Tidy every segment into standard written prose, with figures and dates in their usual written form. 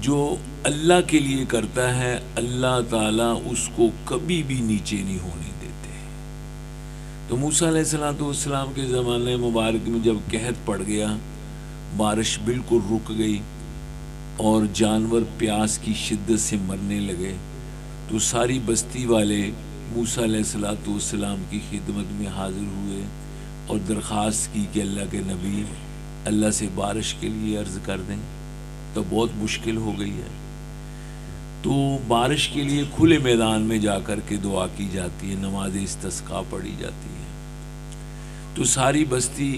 جو اللہ کے لیے کرتا ہے اللہ تعالیٰ اس کو کبھی بھی نیچے نہیں ہونے دیتے۔ تو موسیٰ علیہ السلام کے زمانے مبارک میں جب قحط پڑ گیا، بارش بالکل رک گئی اور جانور پیاس کی شدت سے مرنے لگے، تو ساری بستی والے موسیٰ علیہ السلام کی خدمت میں حاضر ہوئے اور درخواست کی کہ اللہ کے نبی اللہ سے بارش کے لیے عرض کر دیں، تو بہت مشکل ہو گئی ہے۔ تو بارش کے لیے کھلے میدان میں جا کر کے دعا کی جاتی ہے، نماز استسقاء پڑھی جاتی ہے۔ تو ساری بستی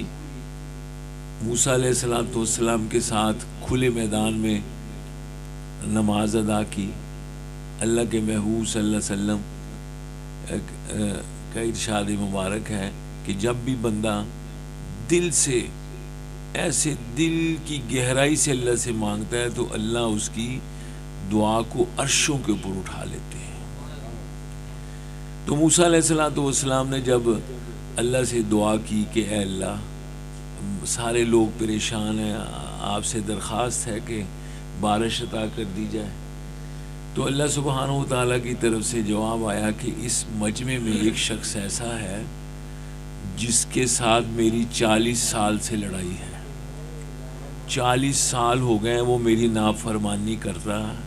موسیٰ علیہ السلام کے ساتھ کھلے میدان میں نماز ادا کی۔ اللہ کے محبوب صلی اللہ علیہ وسلم کا ارشاد مبارک ہے کہ جب بھی بندہ دل سے، ایسے دل کی گہرائی سے اللہ سے مانگتا ہے تو اللہ اس کی دعا کو عرشوں کے اوپر اٹھا لیتے ہیں۔ تو موسیٰ علیہ السلام نے جب اللہ سے دعا کی کہ اے اللہ، سارے لوگ پریشان ہیں، آپ سے درخواست ہے کہ بارش عطا کر دی جائے، تو اللہ سبحانہ و تعالیٰ کی طرف سے جواب آیا کہ اس مجمع میں ایک شخص ایسا ہے جس کے ساتھ میری 40 سال سے لڑائی ہے، 40 سال ہو گئے وہ میری نافرمانی کر رہا ہے،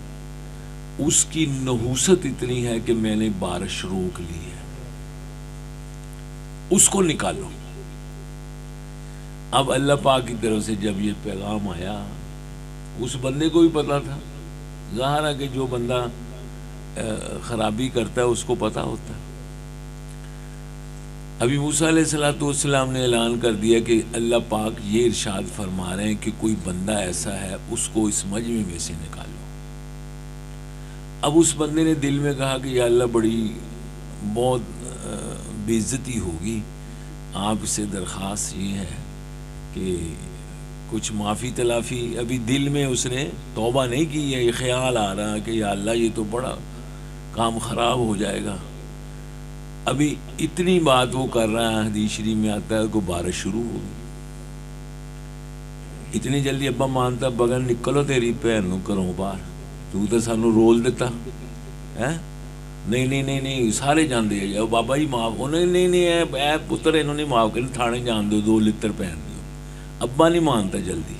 اس کی نحوست اتنی ہے کہ میں نے بارش روک لی ہے، اس کو نکالو۔ اب اللہ پاک کی طرف سے جب یہ پیغام آیا، اس بندے کو بھی پتا تھا، ظاہر ہے کہ جو بندہ خرابی کرتا ہے اس کو پتا ہوتا ہے۔ ابھی موسیٰ علیہ السلام نے اعلان کر دیا کہ اللہ پاک یہ ارشاد فرما رہے ہیں کہ کوئی بندہ ایسا ہے، اس کو اس مجمع میں سے نکالو۔ اب اس بندے نے دل میں کہا کہ یا اللہ، بڑی بہت بے عزتی ہوگی، آپ سے درخواست یہ ہے کہ کچھ معافی تلافی۔ ابھی دل میں اس نے توبہ نہیں کی ہے، یہ خیال آ رہا کہ یا اللہ یہ تو بڑا کام خراب ہو جائے گا۔ ابھی اتنی بات وہ کر رہا ہے، حدیث شریف میں آتا ہے کہ بارش شروع ہوگی۔ اتنی جلدی ابا مانتا بغیر نکلو تیری بھن نو گھروں باہر، تو سانو رول دیتا ہے؟ نہیں نہیں نہیں نہیں، سارے جاندے ہیں بابا جی معاف، نہیں نہیں نہیں اے پتر انہوں نے معاف کر، تھانے جان دو، 2 لتر پہن دو۔ ابا نہیں مانتا جلدی۔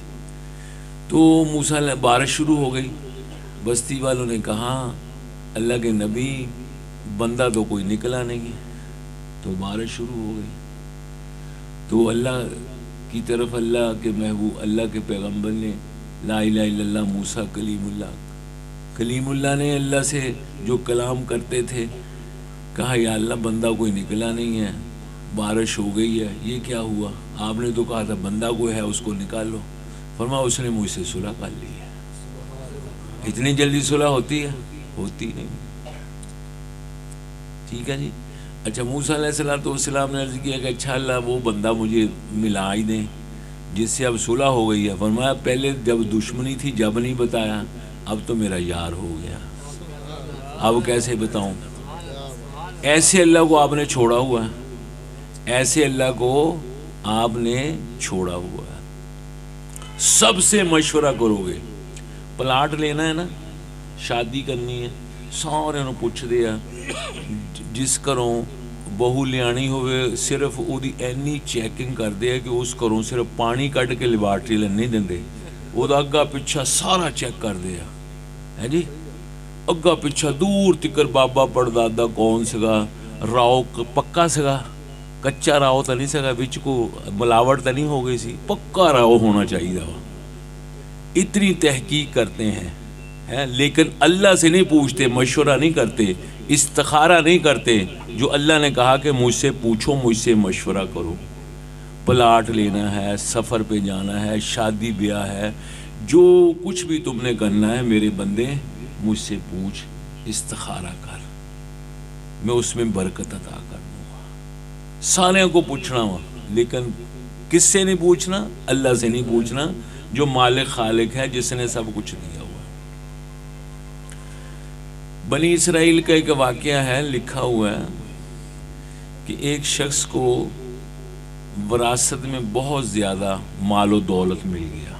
تو موسیٰ بارش شروع ہو گئی، بستی والوں نے کہا اللہ کے نبی بندہ تو کوئی نکلا نہیں ہے، تو بارش شروع ہو گئی۔ تو اللہ کی طرف اللہ کے محبوب، اللہ کے پیغمبر نے لا الہ الا اللہ موسیٰ کلیم اللہ نے اللہ سے جو کلام کرتے تھے کہا یا اللہ بندہ کوئی نکلا نہیں ہے، بارش ہو گئی ہے، یہ کیا ہوا؟ آپ نے تو کہا تھا بندہ کوئی ہے اس کو نکال لو۔ فرمایا اس نے مجھ سے صلح کر لی ہے۔ اتنی جلدی صلح ہوتی ہے؟ ہوتی نہیں۔ ٹھیک ہے جی۔ اچھا، موسیٰ علیہ السلام نے عرض کیا کہ اچھا اللہ وہ بندہ مجھے ملا ہی دیں جس سے اب صلح ہو گئی ہے۔ فرمایا پہلے جب دشمنی تھی جب نہیں بتایا، اب تو میرا یار ہو گیا، اب کیسے بتاؤں؟ ایسے اللہ کو آپ نے چھوڑا ہوا ہے، ایسے اللہ کو آپ نے چھوڑا ہوا ہے۔ سب سے مشورہ کرو گے، پلاٹ لینا ہے نا، شادی کرنی ہے، سارے نو پوچھ دیا جس گھروں بہو لیانی ہوئے صرف وہی اینی چیکنگ کرتے ہیں کہ اس گھروں صرف پانی کٹ کے لیبارٹری نہیں دیں، وہ اگا پچھا سارا چیک کرتے ہیں جی، اگا پچھا دور تکر بابا پڑدادا کون سگا، راؤ پکا سگا، کچا راؤ تو نہیں سگا، بچ کو ملاوٹ تو نہیں ہو گئی سی، پکا راؤ ہونا چاہیے۔ اتنی تحقیق کرتے ہیں لیکن اللہ سے نہیں پوچھتے، مشورہ نہیں کرتے، استخارہ نہیں کرتے۔ جو اللہ نے کہا کہ مجھ سے پوچھو، مجھ سے مشورہ کرو، پلاٹ لینا ہے، سفر پہ جانا ہے، شادی بیاہ ہے، جو کچھ بھی تم نے کرنا ہے میرے بندے مجھ سے پوچھ، استخارہ کر، میں اس میں برکت عطا کر دوں گا۔ سارے کو پوچھنا ہوا، لیکن کس سے نہیں پوچھنا؟ اللہ سے نہیں پوچھنا جو مالک خالق ہے، جس نے سب کچھ دیا ہوا۔ بنی اسرائیل کا ایک واقعہ ہے، لکھا ہوا ہے کہ ایک شخص کو وراثت میں بہت زیادہ مال و دولت مل گیا،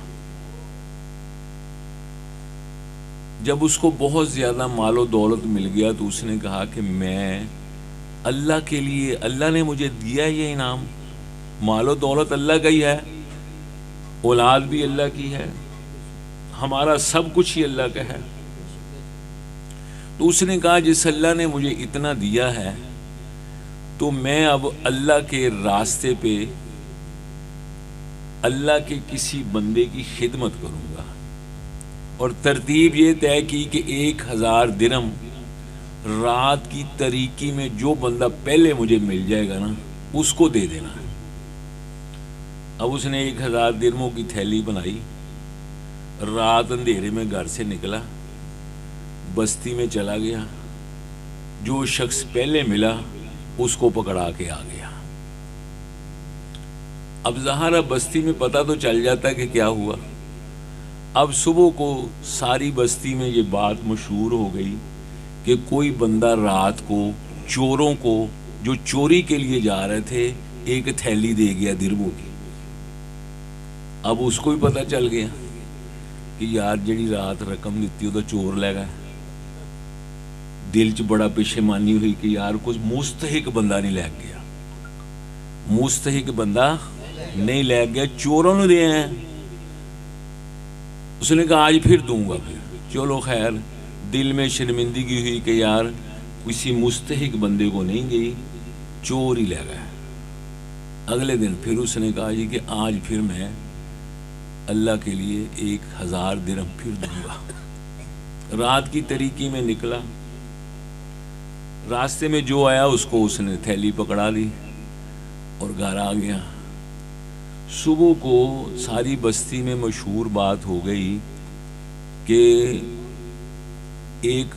جب اس کو بہت زیادہ مال و دولت مل گیا تو اس نے کہا کہ میں اللہ کے لیے، اللہ نے مجھے دیا یہ انعام، مال و دولت اللہ کا ہی ہے، اولاد بھی اللہ کی ہے، ہمارا سب کچھ ہی اللہ کا ہے، تو اس نے کہا جس اللہ نے مجھے اتنا دیا ہے تو میں اب اللہ کے راستے پہ اللہ کے کسی بندے کی خدمت کروں گا، اور ترتیب یہ طے کی کہ 1000 درہم رات کی تاریکی میں جو بندہ پہلے مجھے مل جائے گا نا اس کو دے دینا۔ اب اس نے 1000 درہموں کی تھیلی بنائی، رات اندھیرے میں گھر سے نکلا، بستی میں چلا گیا، جو شخص پہلے ملا اس کو پکڑا کے آ گیا۔ اب ظاہر بستی میں پتہ تو چل جاتا کہ کیا ہوا۔ اب صبح کو ساری بستی میں یہ بات مشہور ہو گئی کہ کوئی بندہ رات کو چوروں کو جو چوری کے لیے جا رہے تھے ایک تھیلی دے گیا درہموں کی۔ اب اس کو بھی پتہ چل گیا کہ یار جڑی رات رقم دیتی ہو تو چور لے گا۔ دل چ بڑا پشیمانی ہوئی کہ یار کچھ مستحق بندہ نہیں لے گیا، مستحق بندہ نہیں لے گیا، چوروں نے دے ہیں۔ اس نے کہا آج پھر دوں گا، پھر چلو خیر، دل میں شرمندگی ہوئی کہ یار کسی مستحق بندے کو نہیں گئی، چور ہی لے گیا۔ اگلے دن پھر اس نے کہا جی کہ آج پھر میں اللہ کے لیے 1000 درہم پھر دوں گا۔ رات کی تاریکی میں نکلا، راستے میں جو آیا اس کو اس نے تھیلی پکڑا لی اور گھر آ گیا۔ صبح کو ساری بستی میں مشہور بات ہو گئی کہ ایک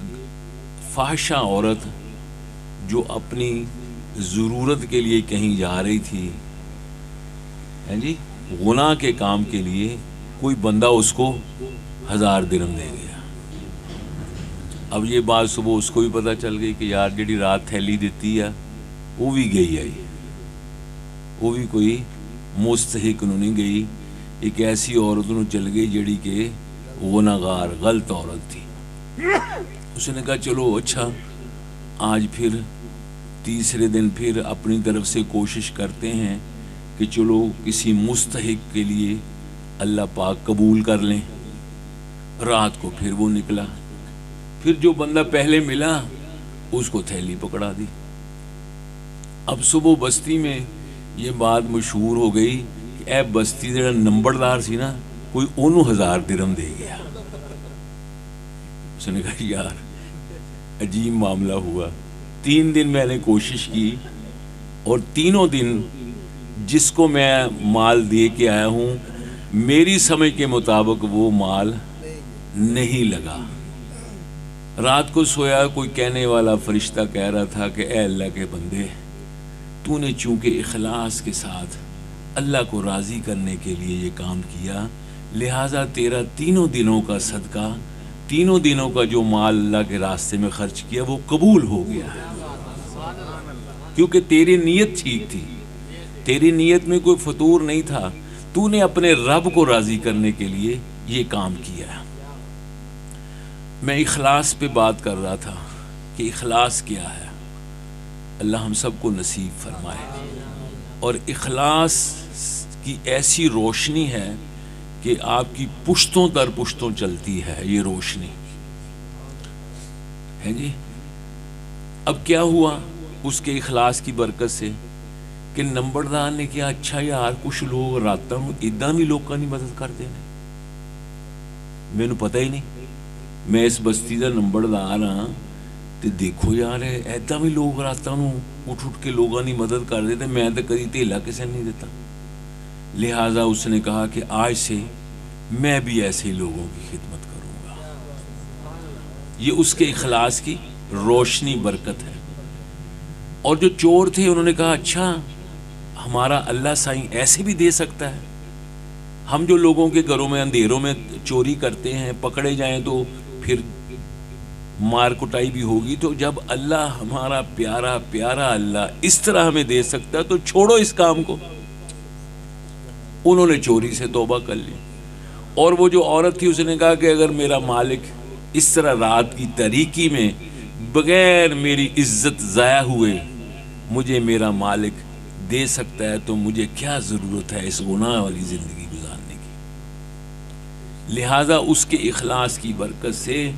فاحشہ عورت جو اپنی ضرورت کے لیے کہیں جا رہی تھی، جی گناہ کے کام کے لیے، کوئی بندہ اس کو 1000 درہم دے گیا۔ اب یہ بات صبح اس کو بھی پتہ چل گئی کہ یار جڑی رات تھیلی دیتی ہے وہ بھی گئی ہے، وہ بھی کوئی مستحق نو نہیں گئی، ایک ایسی عورت نو چل گئی جڑی کہ گناہگار غلط عورت تھی۔ اس نے کہا چلو اچھا، آج پھر تیسرے دن پھر اپنی طرف سے کوشش کرتے ہیں کہ چلو کسی مستحق کے لیے اللہ پاک قبول کر لیں۔ رات کو پھر وہ نکلا، پھر جو بندہ پہلے ملا اس کو تھیلی پکڑا دی۔ اب صبح بستی میں یہ بات مشہور ہو گئی کہ اے بستی جڑا نمبردار سی نا کوئی انہوں 1000 درہم دے گیا۔ اس نے کہا یار عجیب معاملہ ہوا۔ 3 دن میں نے کوشش کی اور تینوں دن جس کو میں مال دے کے آیا ہوں میری سمجھ کے مطابق وہ مال نہیں لگا۔ رات کو سویا، کوئی کہنے والا فرشتہ کہہ رہا تھا کہ اے اللہ کے بندے، تو نے چونکہ اخلاص کے ساتھ اللہ کو راضی کرنے کے لیے یہ کام کیا، لہٰذا تیرا تینوں دنوں کا صدقہ، تینوں دنوں کا جو مال اللہ کے راستے میں خرچ کیا وہ قبول ہو گیا ہے، کیونکہ تیری نیت ٹھیک تھی، تیری نیت میں کوئی فطور نہیں تھا، تو نے اپنے رب کو راضی کرنے کے لیے یہ کام کیا ہے۔ میں اخلاص پہ بات کر رہا تھا کہ اخلاص کیا ہے، اللہ ہم سب کو نصیب فرمائے۔ اور اخلاص کی ایسی روشنی ہے کہ آپ کی پشتوں در پشتوں چلتی ہے یہ روشنی ہے جی۔ اب کیا ہوا اس کے اخلاص کی برکت سے کہ نمبردار نے کیا اچھا یار کچھ لوگ راتاں اداں بھی لوگوں کی مدد کرتے ہیں، مینوں پتہ ہی نہیں، میں اس بستی کا نمبردار ہاں تے دیکھو یار ایداں بھی لوگ راتاں اٹھ کے لوگوں کی مدد کر دیتے، میں تو کدی دھیلا کسی نے نہیں دیتا۔ لہٰذا اس نے کہا کہ آج سے میں بھی ایسے ہی لوگوں کی خدمت کروں گا۔ یہ اس کے اخلاص کی روشنی برکت ہے۔ اور جو چور تھے انہوں نے کہا اچھا ہمارا اللہ سائیں ایسے بھی دے سکتا ہے، ہم جو لوگوں کے گھروں میں اندھیروں میں چوری کرتے ہیں پکڑے جائیں تو پھر مار کٹائی بھی ہوگی، تو جب اللہ ہمارا پیارا پیارا اللہ اس طرح ہمیں دے سکتا ہے تو چھوڑو اس کام کو۔ انہوں نے چوری سے توبہ کر لی، اور وہ جو عورت تھی اس نے کہا کہ اگر میرا مالک اس طرح رات کی تاریکی میں بغیر میری عزت ضائع ہوئے مجھے میرا مالک دے سکتا ہے، تو مجھے کیا ضرورت ہے اس گناہ والی زندگی گزارنے کی۔ لہذا اس کے اخلاص کی برکت سے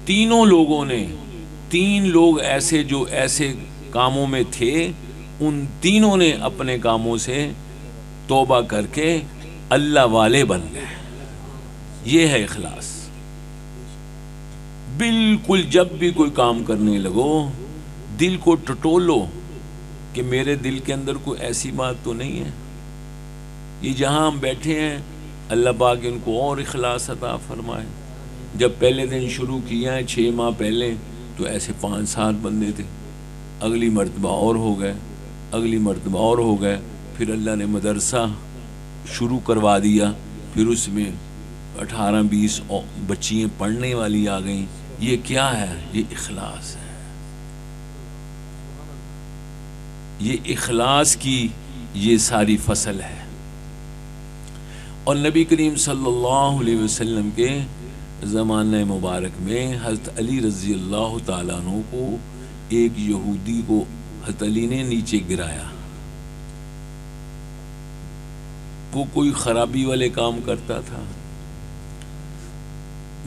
تینوں لوگوں نے، 3 لوگ ایسے جو ایسے کاموں میں تھے، ان تینوں نے اپنے کاموں سے توبہ کر کے اللہ والے بن گئے۔ یہ ہے اخلاص۔ بالکل جب بھی کوئی کام کرنے لگو دل کو ٹٹولو کہ میرے دل کے اندر کوئی ایسی بات تو نہیں ہے۔ یہ جہاں ہم بیٹھے ہیں اللہ پاک ان کو اور اخلاص عطا فرمائے۔ جب پہلے دن شروع کیا ہے 6 ماہ پہلے تو ایسے 5-7 بندے تھے، اگلی مرتبہ اور ہو گئے، اگلی مرتبہ اور ہو گئے، پھر اللہ نے مدرسہ شروع کروا دیا، پھر اس میں 18-20 بچیاں پڑھنے والی آ گئیں۔ یہ کیا ہے؟ یہ اخلاص ہے۔ یہ اخلاص کی یہ ساری فصل ہے۔ اور نبی کریم صلی اللہ علیہ وسلم کے زمانہ مبارک میں حضرت علی رضی اللہ تعالیٰ عنہ کو ایک یہودی کو حضرت علی نے نیچے گرایا۔ وہ کوئی خرابی والے کام کرتا تھا،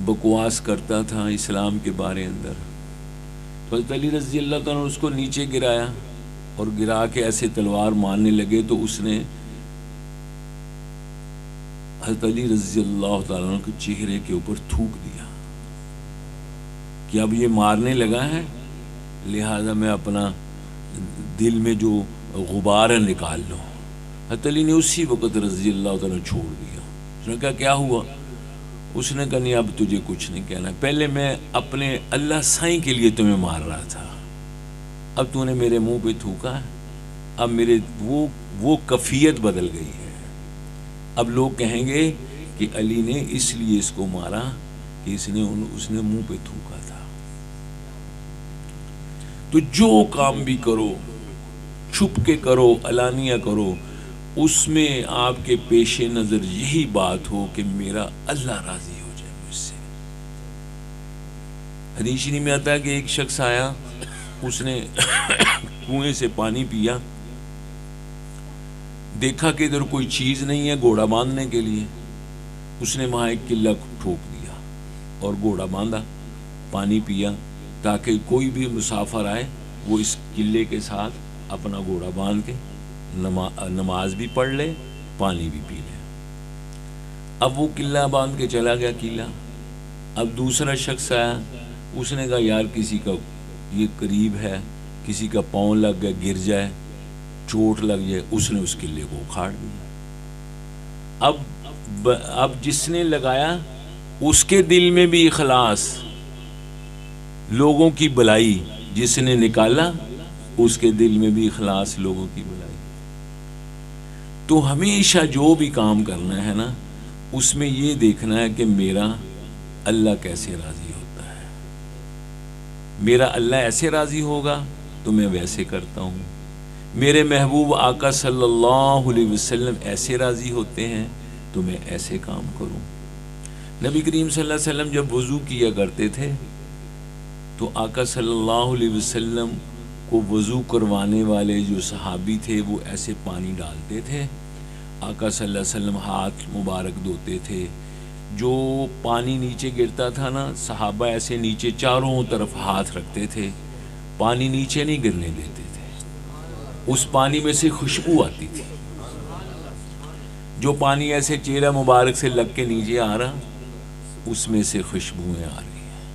بکواس کرتا تھا اسلام کے بارے اندر، تو حضرت علی رضی اللہ تعالیٰ نے اس کو نیچے گرایا اور گرا کے ایسے تلوار مارنے لگے، تو اس نے حضرت علی رضی اللہ تعالیٰ عنہ کے چہرے کے اوپر تھوک دیا کہ اب یہ مارنے لگا ہے، لہذا میں اپنا دل میں جو غبار ہے نکال لوں۔ حضرت علی نے اسی وقت رضی اللہ تعالیٰ چھوڑ دیا۔ اس نے کہا کیا ہوا؟ اس نے کہا نہیں اب تجھے کچھ نہیں کہنا، پہلے میں اپنے اللہ سائیں کے لیے تمہیں مار رہا تھا، اب تو نے میرے منہ پہ تھوکا ہے، اب میرے وہ کیفیت بدل گئی ہے۔ اب لوگ کہیں گے کہ علی نے اس لیے اس کو مارا کہ اس نے منہ پہ تھوکا تھا۔ تو جو کام بھی کرو، چھپ کے کرو، علانیہ کرو، اس میں آپ کے پیش نظر یہی بات ہو کہ میرا اللہ راضی ہو جائے مجھ سے۔ حدیث شریف میں آتا ہے کہ ایک شخص آیا، اس نے کنویں سے پانی پیا، دیکھا کہ ادھر کوئی چیز نہیں ہے گھوڑا باندھنے کے لیے، اس نے وہاں ایک قلعہ ٹھوک دیا اور گھوڑا باندھا، پانی پیا، تاکہ کوئی بھی مسافر آئے وہ اس قلعے کے ساتھ اپنا گھوڑا باندھ کے نماز بھی پڑھ لے، پانی بھی پی لے۔ اب وہ قلعہ باندھ کے چلا گیا قلعہ۔ اب دوسرا شخص آیا، اس نے کہا یار کسی کا یہ قریب ہے، کسی کا پاؤں لگ گیا، گر جائے، چوٹ لگ جائے، اس نے اس قلعے کو اکھاڑ دیا۔ اب جس نے لگایا اس کے دل میں بھی اخلاص، لوگوں کی بلائی، جس نے نکالا اس کے دل میں بھی اخلاص، لوگوں کی بلائی۔ تو ہمیشہ جو بھی کام کرنا ہے نا، اس میں یہ دیکھنا ہے کہ میرا اللہ کیسے راضی ہوتا ہے۔ میرا اللہ ایسے راضی ہوگا تو میں ویسے کرتا ہوں، میرے محبوب آقا صلی اللہ علیہ وسلم ایسے راضی ہوتے ہیں تو میں ایسے کام کروں۔ نبی کریم صلی اللہ علیہ وسلم جب وضو کیا کرتے تھے تو آقا صلی اللہ علیہ وسلم کو وضو کروانے والے جو صحابی تھے وہ ایسے پانی ڈالتے تھے، آقا صلی اللہ علیہ وسلم ہاتھ مبارک دھوتے تھے، جو پانی نیچے گرتا تھا نا، صحابہ ایسے نیچے چاروں طرف ہاتھ رکھتے تھے، پانی نیچے نہیں گرنے دیتے تھے، اس پانی میں سے خوشبو آتی تھی، جو پانی ایسے چہرہ مبارک سے لگ کے نیچے آ رہا اس میں سے خوشبوئیں آ رہی ہیں،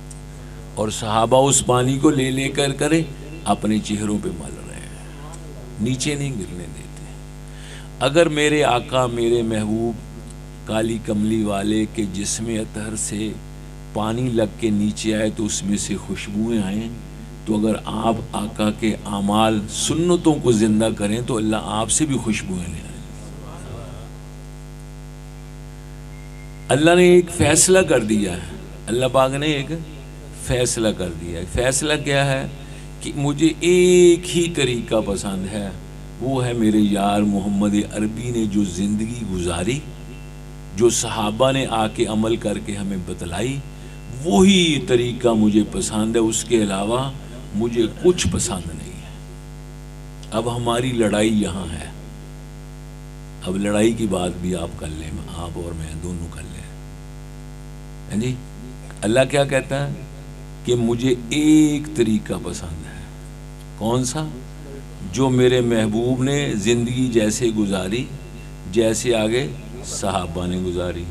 اور صحابہ اس پانی کو لے لے کر کرے اپنے چہروں پہ مل رہے ہیں، نیچے نہیں گرنے دیتے۔ اگر میرے آقا میرے محبوب کالی کملی والے کے جسم اطہر سے پانی لگ کے نیچے آئے تو اس میں سے خوشبوئیں آئیں، تو اگر آپ آقا کے اعمال سنتوں کو زندہ کریں تو اللہ آپ سے بھی خوشبوئیں لے آئیں۔ اللہ نے ایک فیصلہ کر دیا ہے، اللہ پاک نے ایک فیصلہ کر دیا ہے۔ فیصلہ کیا ہے؟ کہ مجھے ایک ہی طریقہ پسند ہے، وہ ہے میرے یار محمد عربی نے جو زندگی گزاری، جو صحابہ نے آ کے عمل کر کے ہمیں بتلائی، وہی طریقہ مجھے پسند ہے، اس کے علاوہ مجھے کچھ پسند نہیں ہے۔ اب ہماری لڑائی یہاں ہے، اب لڑائی کی بات بھی آپ کر لیں، آپ اور میں دونوں کر لیں جی۔ اللہ کیا کہتا ہے کہ مجھے ایک طریقہ پسند ہے، کون سا؟ جو میرے محبوب نے زندگی جیسے گزاری، جیسے آگے صحابہ نے گزاری۔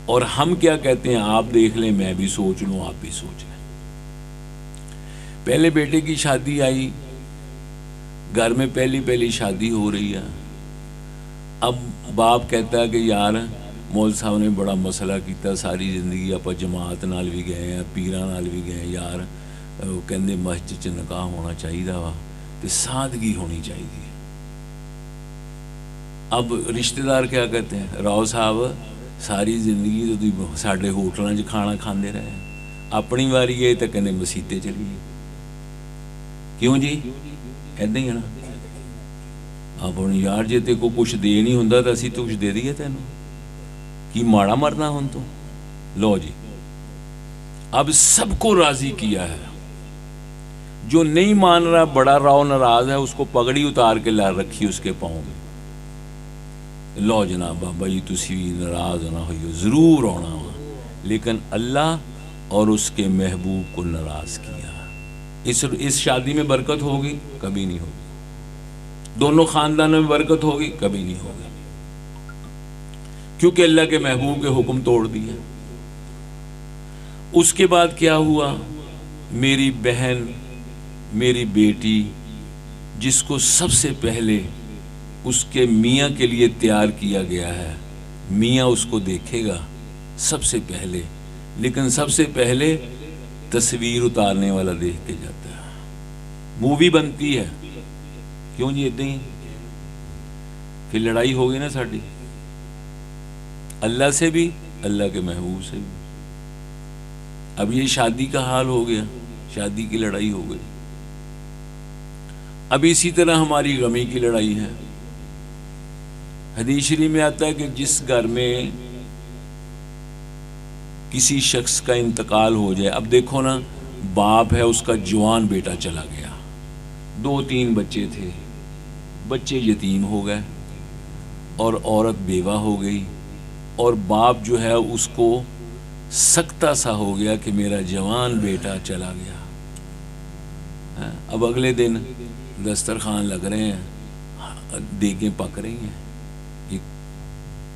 اور ہم کیا کہتے ہیں، آپ دیکھ لیں، میں بھی سوچ لوں، آپ بھی سوچ لیں۔ پہلے بیٹے کی شادی آئی، گھر میں پہلی شادی ہو رہی ہے۔ اب باپ کہتا ہے کہ یار مول صاحب نے بڑا مسئلہ کیتا، ساری زندگی آپ جماعت نال بھی گئے ہیں، پیران نال بھی گئے ہیں، یار وہ کہندے مسجد چ نکاح ہونا چاہیے وا تے سادگی ہونی چاہیے۔ اب رشتہ دار کیا کہتے ہیں، راؤ صاحب ساری زندگی تو ساڈے ہوٹلاں 'چ کھانا کھاندے رہے، اپنی واری ہے تو کہندے مسیتے چلیے، کیوں جی؟ ایدا ہی ہے نا۔ اب ہن یار جے تے کو کچھ دے نہیں ہوندا تو اسی تو کچھ دے دئیے تینوں، کی ماڑا مرنا ہن تو؟ لو جی، اب سب کو راضی کیا ہے۔ جو نہیں مان رہا بڑا راؤ ناراض ہے، اس کو پگڑی اتار کے لا رکھی اس کے پاؤں میں، لو جناب بابا جی تسی ناراض نہ ہوئیو، ضرور ہونا ہوا، لیکن اللہ اور اس کے محبوب کو ناراض کیا۔ اس شادی میں برکت ہوگی؟ کبھی نہیں ہوگی۔ دونوں خاندانوں میں برکت ہوگی؟ کبھی نہیں ہوگی، کیونکہ اللہ کے محبوب کے حکم توڑ دیا۔ اس کے بعد کیا ہوا؟ میری بہن، میری بیٹی، جس کو سب سے پہلے اس کے میاں کے لیے تیار کیا گیا ہے، میاں اس کو دیکھے گا سب سے پہلے، لیکن سب سے پہلے تصویر اتارنے والا دیکھ کے جاتا ہے، مووی بنتی ہے، کیوں جی؟ اتنی پھر لڑائی ہوگی نا ساڈی، اللہ سے بھی، اللہ کے محبوب سے بھی۔ اب یہ شادی کا حال ہو گیا، شادی کی لڑائی ہو گئی۔ اب اسی طرح ہماری غمی کی لڑائی ہے۔ حدیث شریف میں آتا ہے کہ جس گھر میں کسی شخص کا انتقال ہو جائے، اب دیکھو نا، باپ ہے، اس کا جوان بیٹا چلا گیا، 2-3 بچے تھے، بچے یتیم ہو گئے اور عورت بیوہ ہو گئی، اور باپ جو ہے اس کو سکتہ سا ہو گیا کہ میرا جوان بیٹا چلا گیا۔ اب اگلے دن دسترخوان لگ رہے ہیں، دیگیں پک رہی ہیں، یہ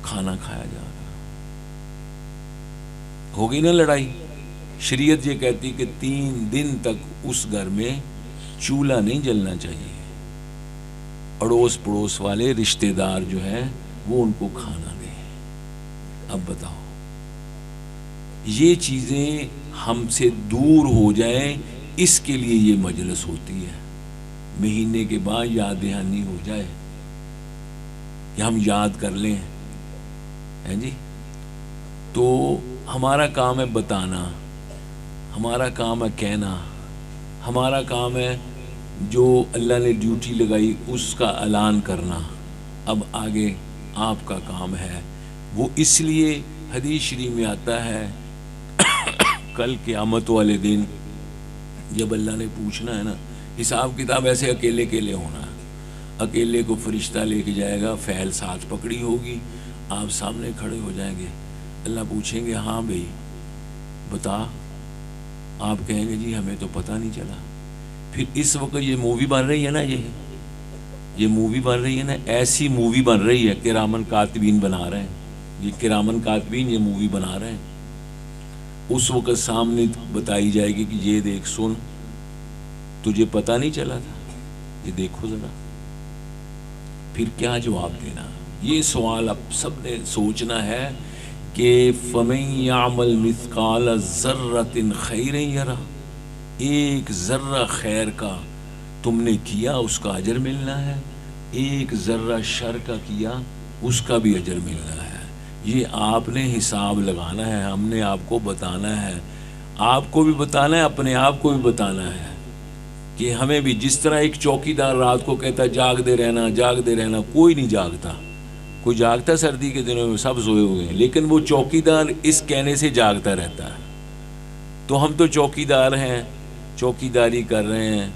کھانا کھایا جا رہا، ہوگی نا لڑائی۔ شریعت یہ کہتی کہ 3 دن تک اس گھر میں چولہا نہیں جلنا چاہیے، اڑوس پڑوس والے رشتہ دار جو ہیں وہ ان کو کھانا دیں۔ اب بتاؤ، یہ چیزیں ہم سے دور ہو جائیں، اس کے لیے یہ مجلس ہوتی ہے، مہینے کے بعد یاد دہانی ہو جائے کہ ہم یاد کر لیں، ہیں جی۔ تو ہمارا کام ہے بتانا، ہمارا کام ہے کہنا، ہمارا کام ہے جو اللہ نے ڈیوٹی لگائی اس کا اعلان کرنا۔ اب آگے آپ کا کام ہے وہ، اس لیے حدیث شریف میں آتا ہے کل قیامت والے دن جب اللہ نے پوچھنا ہے نا، حساب کتاب ایسے اکیلے اکیلے ہونا ہے، اکیلے کو فرشتہ لے کے جائے گا، فیل ساتھ پکڑی ہوگی، آپ سامنے کھڑے ہو جائیں گے، اللہ پوچھیں گے ہاں بھائی بتا، آپ کہیں گے جی ہمیں تو پتہ نہیں چلا۔ پھر اس وقت یہ مووی بن رہی ہے نا، یہ مووی بن رہی ہے نا، ایسی مووی بن رہی ہے، کرامن کاتبین بنا رہے ہیں، یہ کرامن کاتبین یہ مووی بنا رہے ہیں۔ اس وقت سامنے بتائی جائے گی کہ یہ دیکھ، سن، تجھے پتہ نہیں چلا تھا، یہ دیکھو ذرا، پھر کیا جواب دینا؟ یہ سوال اب سب نے سوچنا ہے کہ فَمَن يَعْمَلْ مِثْقَالَ ذَرَّةٍ خَيْرًا يَرَهُ، ایک ذرہ خیر کا تم نے کیا اس کا اجر ملنا ہے، ایک ذرہ شر کا کیا اس کا بھی اجر ملنا ہے۔ یہ آپ نے حساب لگانا ہے، ہم نے آپ کو بتانا ہے، آپ کو بھی بتانا ہے، اپنے آپ کو بھی بتانا ہے کہ ہمیں بھی، جس طرح ایک چوکی دار رات کو کہتا جاگ دے رہنا، جاگ دے رہنا، کوئی نہیں جاگتا، کوئی جاگتا سردی کے دنوں میں، سب سوئے ہوئے ہیں، لیکن وہ چوکیدار اس کہنے سے جاگتا رہتا ہے۔ تو ہم تو چوکیدار ہیں، چوکیداری کر رہے ہیں،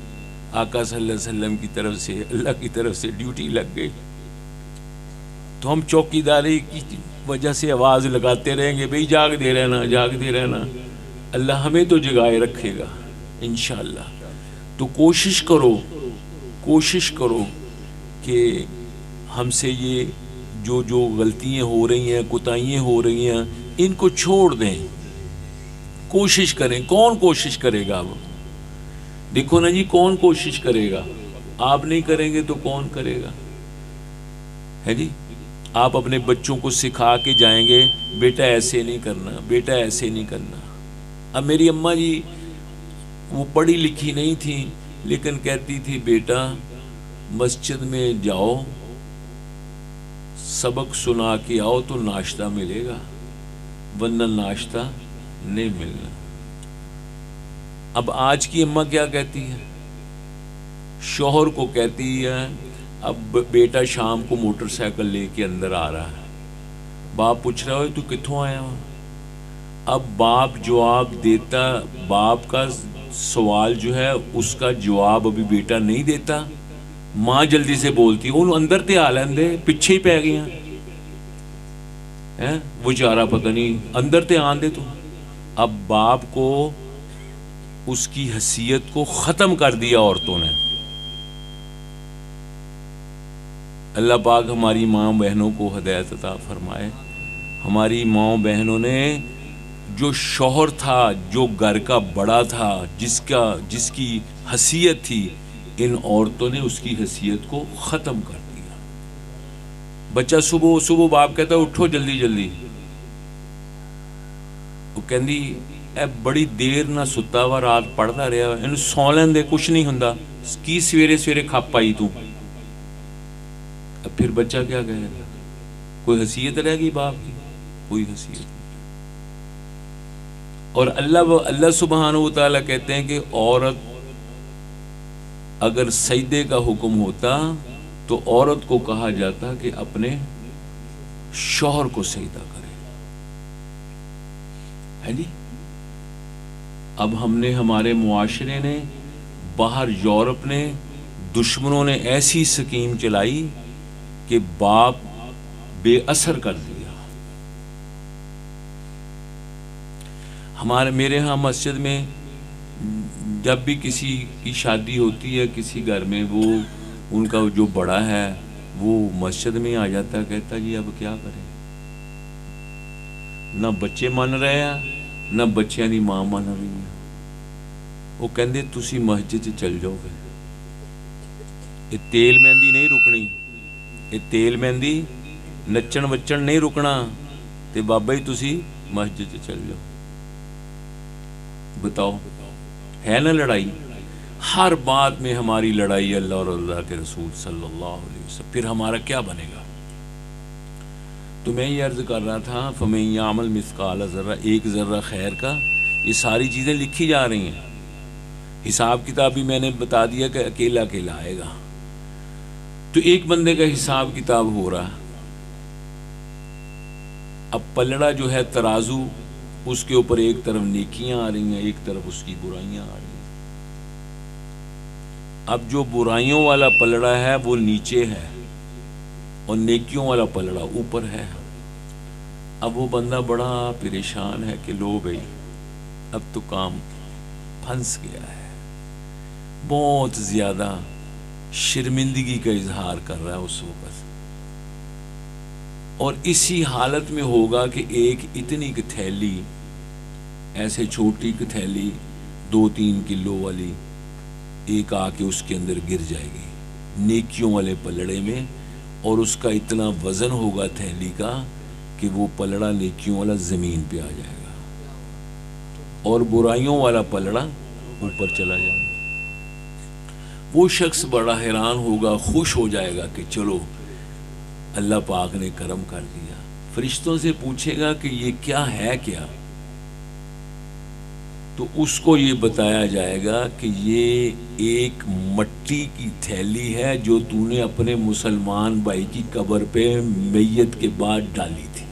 آقا صلی اللہ علیہ وسلم کی طرف سے، اللہ کی طرف سے ڈیوٹی لگ گئی، تو ہم چوکیداری کی وجہ سے آواز لگاتے رہیں گے، بھئی جاگ دے رہنا، جاگ دے رہنا، اللہ ہمیں تو جگائے رکھے گا انشاءاللہ۔ تو کوشش کرو کہ ہم سے یہ جو غلطیاں ہو رہی ہیں، کوتاہیاں ہو رہی ہیں، ان کو چھوڑ دیں، کوشش کریں۔ کون کوشش کرے گا؟ اب دیکھو نا جی، کون کوشش کرے گا؟ آپ نہیں کریں گے تو کون کرے گا؟ ہے جی، آپ اپنے بچوں کو سکھا کے جائیں گے، بیٹا ایسے نہیں کرنا، بیٹا ایسے نہیں کرنا۔ اب میری اماں جی وہ پڑھی لکھی نہیں تھی، لیکن کہتی تھی بیٹا مسجد میں جاؤ، سبق سنا کے آؤ تو ناشتہ ملے گا، ورنہ ناشتہ نہیں ملنا۔ اب آج کی اماں کیا کہتی ہے؟ شوہر کو کہتی ہے اب بیٹا شام کو موٹر سائیکل لے کے اندر آ رہا ہے، باپ پوچھ رہا ہے تو کتھوں آیا ہو؟ اب باپ جواب دیتا، باپ کا سوال جو ہے اس کا جواب ابھی بیٹا نہیں دیتا، ماں جلدی سے بولتی ہے انہوں اندر تے آ لیندے، پیچھے ہی پہ گیا وہ چارہ پتہ نہیں اندر تے آن دے۔ تو اب باپ کو اس کی حیثیت کو ختم کر دیا عورتوں نے۔ اللہ پاک ہماری ماں بہنوں کو ہدایت عطا فرمائے۔ ہماری ماں بہنوں نے جو شوہر تھا، جو گھر کا بڑا تھا، جس کی حیثیت تھی، ان عورتوں نے اس کی حیثیت کو ختم کر دیا۔ بچہ صبح باپ کہتا ہے اٹھو جلدی جلدی، وہ کہندی اے بڑی دیر نہ ستا وا، رات پڑھتا رہا، انہوں سو لین دے، کچھ نہیں ہوندا، کی سویرے سویرے کھپ آئی تو؟ اب پھر بچہ کیا کہے گا؟ کوئی حیثیت رہ گئی باپ کی؟ کوئی حیثیت نہیں۔ اور اللہ سبحانہ و تعالیٰ کہتے ہیں کہ عورت اگر سجدے کا حکم ہوتا تو عورت کو کہا جاتا کہ اپنے شوہر کو سجدہ کرے، ہے جی۔ اب ہمارے معاشرے نے، باہر یورپ نے، دشمنوں نے ایسی سکیم چلائی کہ باپ بے اثر کر دیا۔ میرے ہاں مسجد میں جب بھی کسی کی شادی ہوتی ہے کسی گھر میں، وہ ان کا جو بڑا ہے وہ مسجد میں آ جاتا ہے، کہتا جی اب کیا کریں، نہ بچے من رہے ہیں نہ بچیاں دی ماں من رہی ہے۔ وہ کہندے تسی مسجد چل جاؤ گے، یہ تیل مہندی نہیں رکنی، یہ تیل مہندی نچن وچن نہیں رکنا، تے بابا جی تسی مسجد چل جاؤ۔ بتاؤ، ہے نا لڑائی؟ ہر بات میں ہماری لڑائی اللہ اور اللہ کے رسول صلی اللہ علیہ وسلم، پھر ہمارا کیا بنے گا؟ تو میں یہ عرض کر رہا تھا فَمَن يَعْمَلْ مِثْقَالَ ذَرَّةٍ، ایک ذرہ خیر کا، یہ ساری چیزیں لکھی جا رہی ہیں۔ حساب کتاب بھی میں نے بتا دیا کہ اکیلا اکیلا آئے گا، تو ایک بندے کا حساب کتاب ہو رہا ہے۔ اب پلڑا جو ہے ترازو، اس کے اوپر ایک طرف نیکیاں آ رہی ہیں، ایک طرف اس کی برائیاں آ رہی ہیں۔ اب جو برائیوں والا پلڑا ہے وہ نیچے ہے اور نیکیوں والا پلڑا اوپر ہے۔ اب وہ بندہ بڑا پریشان ہے کہ لو بھئی اب تو کام پھنس گیا ہے، بہت زیادہ شرمندگی کا اظہار کر رہا ہے اس وقت، اور اسی حالت میں ہوگا کہ ایک اتنی کی تھیلی، ایسے چھوٹی کی تھیلی 2-3 کلو والی، ایک آ کے اس کے اندر گر جائے گی نیکیوں والے پلڑے میں، اور اس کا اتنا وزن ہوگا تھیلی کا کہ وہ پلڑا نیکیوں والا زمین پہ آ جائے گا اور برائیوں والا پلڑا اوپر چلا جائے گا۔ وہ شخص بڑا حیران ہوگا، خوش ہو جائے گا کہ چلو اللہ پاک نے کرم کر دیا۔ فرشتوں سے پوچھے گا کہ یہ کیا ہے، کیا تو اس کو یہ بتایا جائے گا کہ یہ ایک مٹی کی تھیلی ہے جو تو نے اپنے مسلمان بھائی کی قبر پہ میت کے بعد ڈالی تھی،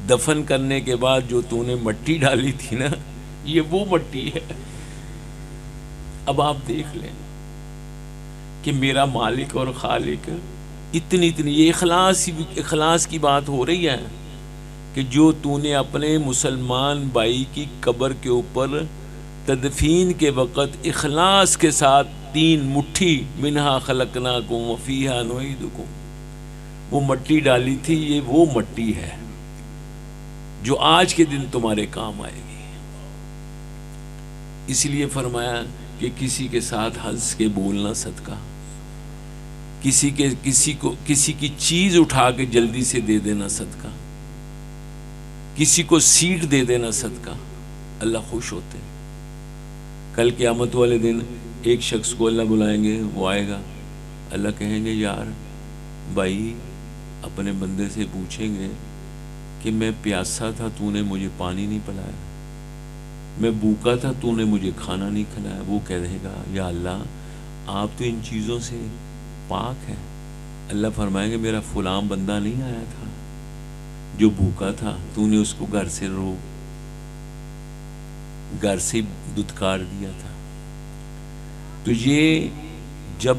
دفن کرنے کے بعد جو تو نے مٹی ڈالی تھی نا، یہ وہ مٹی ہے۔ اب آپ دیکھ لیں کہ میرا مالک اور خالق اتنی یہ اخلاص کی بات ہو رہی ہے کہ جو تو نے اپنے مسلمان بھائی کی قبر کے اوپر تدفین کے وقت اخلاص کے ساتھ 3 مٹھی منہا خلقناکم وفیہا نعیدکم وہ مٹی ڈالی تھی، یہ وہ مٹی ہے جو آج کے دن تمہارے کام آئے گی۔ اس لیے فرمایا کہ کسی کے ساتھ ہنس کے بولنا صدقہ، کسی کی چیز اٹھا کے جلدی سے دے دینا صدقہ، کسی کو سیٹ دے دینا صدقہ، اللہ خوش ہوتے ہیں۔ کل قیامت والے دن ایک شخص کو اللہ بلائیں گے، وہ آئے گا، اللہ کہیں گے یار بھائی، اپنے بندے سے پوچھیں گے کہ میں پیاسا تھا تو نے مجھے پانی نہیں پلایا، میں بھوکا تھا تو نے مجھے کھانا نہیں کھلایا۔ وہ کہے گا یا اللہ آپ تو ان چیزوں سے پاک ہے۔ اللہ فرمائیں گے میرا فلاں بندہ نہیں آیا تھا جو بھوکا تھا، تو نے اس کو گھر سے دھتکار دیا تھا۔ تو یہ جب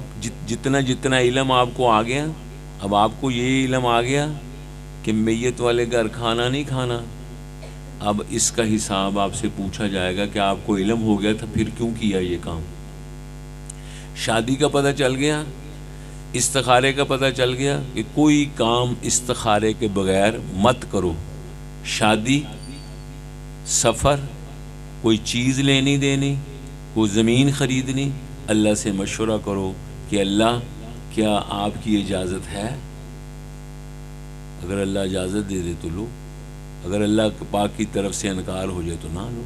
جتنا علم آپ کو آ گیا، اب آپ کو یہ علم آ گیا کہ میت والے گھر کھانا نہیں کھانا، اب اس کا حساب آپ سے پوچھا جائے گا کہ آپ کو علم ہو گیا تھا پھر کیوں کیا یہ کام۔ شادی کا پتہ چل گیا، استخارے کا پتہ چل گیا کہ کوئی کام استخارے کے بغیر مت کرو، شادی، سفر، کوئی چیز لینی دینی، کوئی زمین خریدنی، اللہ سے مشورہ کرو کہ اللہ کیا آپ کی اجازت ہے؟ اگر اللہ اجازت دے دے تو لو، اگر اللہ پاک کی طرف سے انکار ہو جائے تو نہ لو۔